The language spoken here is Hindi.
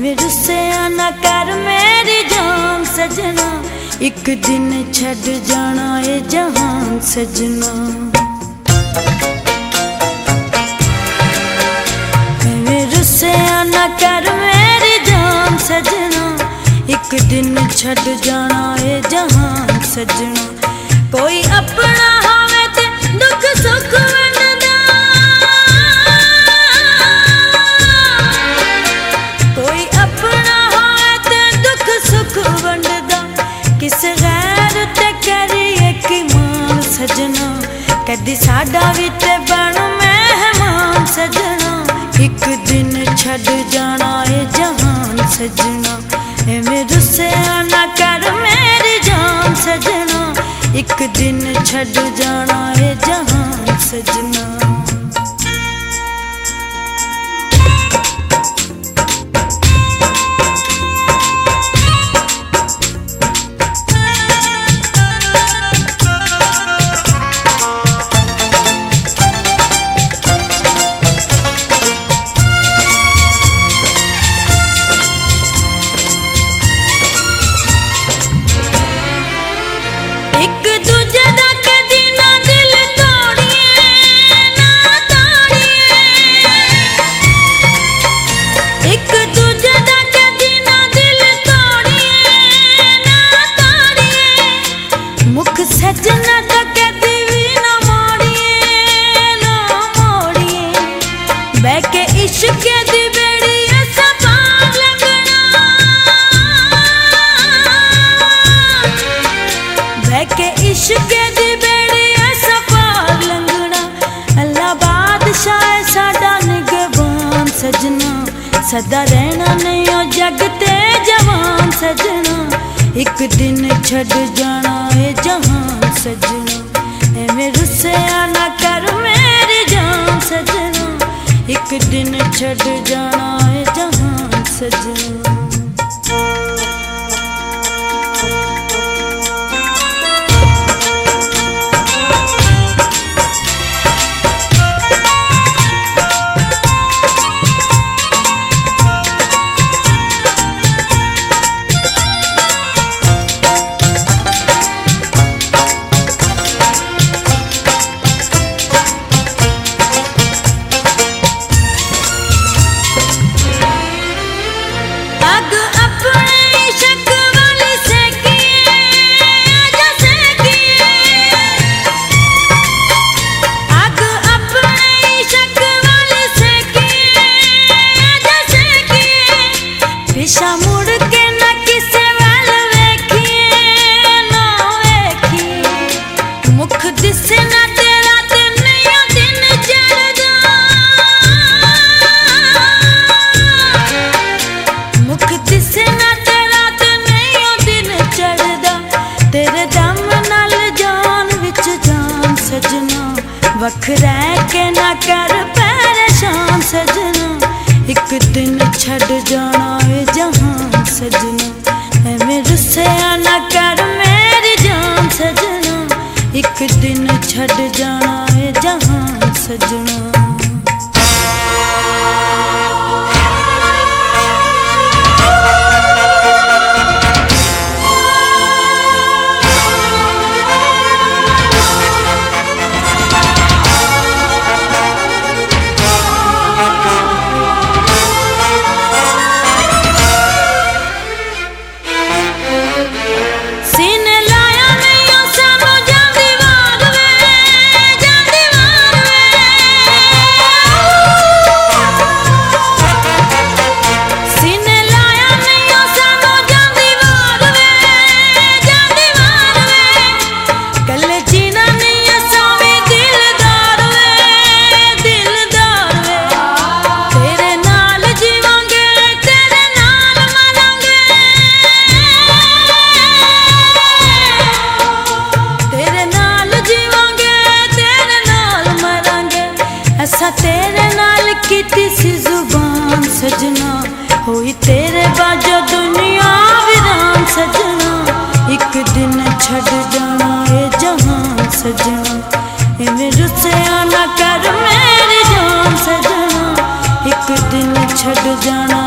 एवें रुस्सिया ना कर मेरी जान सजना, एक दिन छड़ जाना ए जहान सजना। एवें रुस्सिया ना कर मेरी जान सजना, एक दिन छड़ जाना ए जहान सजना। कोई अपना होवे ते दुख सुख वंडदा, कोई अपना होवे ते दुख सुख वंडदा, किस गैर ते करिए कि मान सजना। कदी साडा भी ते बन मेहमान सजना, एक दिन छड़ जाना ए जहान सजना। एवें रुस्सिया ना कर मेरी जान सजना, एक दिन छड़ जाना ए जहान सजना। सजना तो कदी भी ना मोड़िए ना मोड़िए, बह के इश्क दी बेड़ी ऐसा पार लगना, बह के इश्क दी बेड़ी ऐसा पार लगना। अल्लाह बादशाह साडा निगहबान सजना, सदा रहना नहीं ओ जग ते जवान सजना, एक दिन छड़ जाना ए जहान सजना। एवें रुस्सिया ना कर मेरी जान सजना, एक दिन छड़ जाना ए जहान सजना। दिशा मुड़ के ना किसे वाल वेखिए ना वेखिए, मुख दिसे ना तेरा ते नहीं दिन चढ़दा, मुख दिसे ना तेरा ते नहीं दिन चढ़दा। तेरे दम नाल जान विच जान सजना, वख रह के ना कर परेशान सजना, एक दिन छड़ जाना ए जहान सजना। एवें रुस्सिया ना कर मेरी जान सजना, एक दिन छड़ जाना ए जहान सजना। तेरे नाल कीती सी जुबान सजना, होई तेरे बाजो दुनिया वीरान सजना, एक दिन छड़ जाना ए जहान सजना। एवें रुस्सिया ना कर मेरी जान सजना, एक दिन छड़ जाना